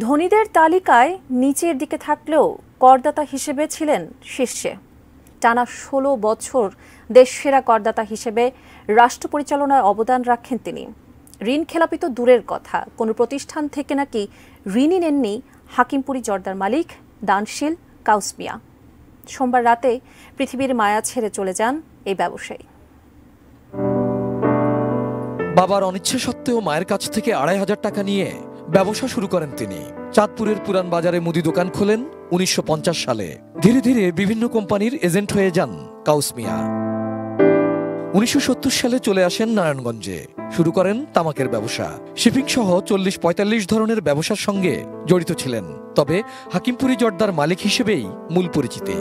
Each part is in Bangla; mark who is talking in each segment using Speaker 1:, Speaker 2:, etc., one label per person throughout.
Speaker 1: ধনীদের তালিকায় নিচের দিকে থাকলেও করদাতা হিসেবে ছিলেন শীর্ষে। টানা ১৬ বছর দেশসেরা করদাতা হিসেবে রাষ্ট্র পরিচালনায় অবদান রাখেন তিনি। ঋণ খেলাপি তো দূরের কথা, কোনো প্রতিষ্ঠান থেকে নাকি ঋণই নেননি হাকিমপুরি জর্দার মালিক দানশীল কাউস মিয়া। সোমবার রাতে পৃথিবীর মায়া ছেড়ে চলে যান এই ব্যবসায়ী।
Speaker 2: বাবার অনিচ্ছা সত্ত্বেও মায়ের কাছ থেকে ২৫০০ টাকা নিয়ে ব্যবসা শুরু করেন তিনি। চাঁদপুরের পুরান বাজারে মুদি দোকান খোলেন ১৯৫০ সালে। ধীরে ধীরে বিভিন্ন কোম্পানির এজেন্ট হয়ে যান কাউস মিয়া। ১৯৭০ সালে চলে আসেন নারায়ণগঞ্জে, শুরু করেন তামাকের ব্যবসা। শিপিং সহ ৪০-৪৫ ধরনের ব্যবসার সঙ্গে জড়িত ছিলেন, তবে হাকিমপুরি জর্দার মালিক হিসেবেই মূল পরিচিতি।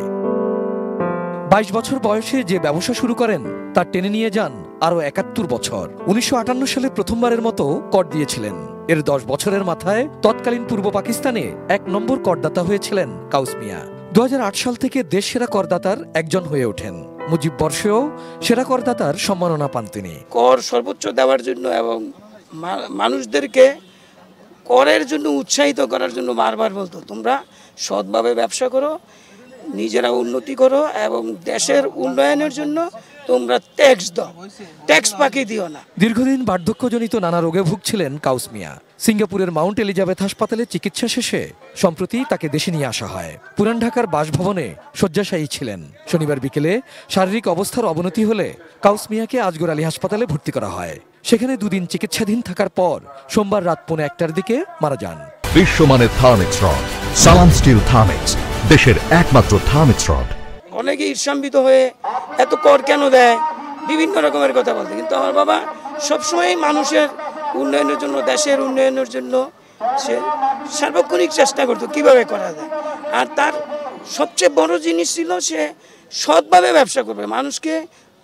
Speaker 2: ২২ বছর বয়সে যে ব্যবসা শুরু করেন তা টেনে নিয়ে যান আরও ৭১ বছর। ১৯৫৮ সালে প্রথমবারের মতো কর দিয়েছিলেন। এর ১০ বছরের মাথায় তৎকালীন পূর্ব পাকিস্তানে ১ নম্বর করদাতা হয়েছিলেন কাউস মিয়া। ২০০৮ সাল থেকে দেশ সেরা করদাতার একজন হয়ে ওঠেন। মুজিব বর্ষেও সেরা করদাতার সম্মাননা পান তিনি।
Speaker 3: কর সর্বোচ্চ দেওয়ার জন্য এবং মানুষদেরকে করের জন্য উৎসাহিত করার জন্য বারবার বলতো, তোমরা সৎভাবে ব্যবসা করো, নিজেরা উন্নতি করো এবং দেশের উন্নয়নের জন্য তোমরা ট্যাক্স দাও, ট্যাক্স ফাঁকি দিও না।
Speaker 2: দীর্ঘদিন বার্ধক্যজনিত নানা রোগে ভুগছিলেন কাউস মিয়া। সিঙ্গাপুরের মাউন্ট এলিজাবেথ হাসপাতালে চিকিৎসা শেষে সম্প্রতি তাকে দেশে নিয়ে আসা হয়। পুরান ঢাকার বাসভবনে শয্যাশায়ী ছিলেন। শনিবার বিকেলে শারীরিক অবস্থার অবনতি হলে কাউস মিয়াকে আজগর আলী হাসপাতালে ভর্তি করা হয়। সেখানে দুদিন চিকিৎসাধীন থাকার পর সোমবার রাত ১:১টার দিকে মারা যান।
Speaker 4: বিশ্বমানের থার্মিক্স রড, সালাম স্টিল থার্মিক্স, দেশের একমাত্র থার্মিক্স রড।
Speaker 3: অনেকে ঈর্ষান্বিত হয়ে এত কর কেন দেয়, বিভিন্ন রকমের কথা বলতে, কিন্তু আমার বাবা সবসময় মানুষের উন্নয়নের জন্য, দেশের উন্নয়নের জন্য সে সার্বক্ষণিক চেষ্টা করতো কিভাবে করা যায়। আর তার সবচেয়ে বড় জিনিস ছিল সে সৎভাবে ব্যবসা করবে, মানুষকে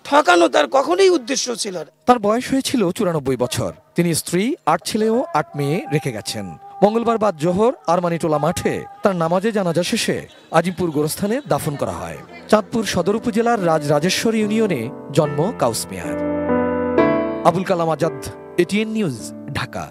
Speaker 3: ঠকানো তার কখনোই উদ্দেশ্য ছিল না।
Speaker 2: তার বয়স হয়েছিল ৯৪ বছর। তিনি স্ত্রী, ৮ ছেলে ও ৮ মেয়ে রেখে গেছেন। মঙ্গলবার বাদ জোহর আরমানিটোলা মাঠে তার নামাজে জানাজা শেষে আজিমপুর গোরস্থানে দাফন করা হয়। চাঁদপুর সদর উপজেলার রাজরাজেশ্বর ইউনিয়নে জন্ম কাউস মিয়ার। Abul Kalam Azad, ATN news, Dhaka.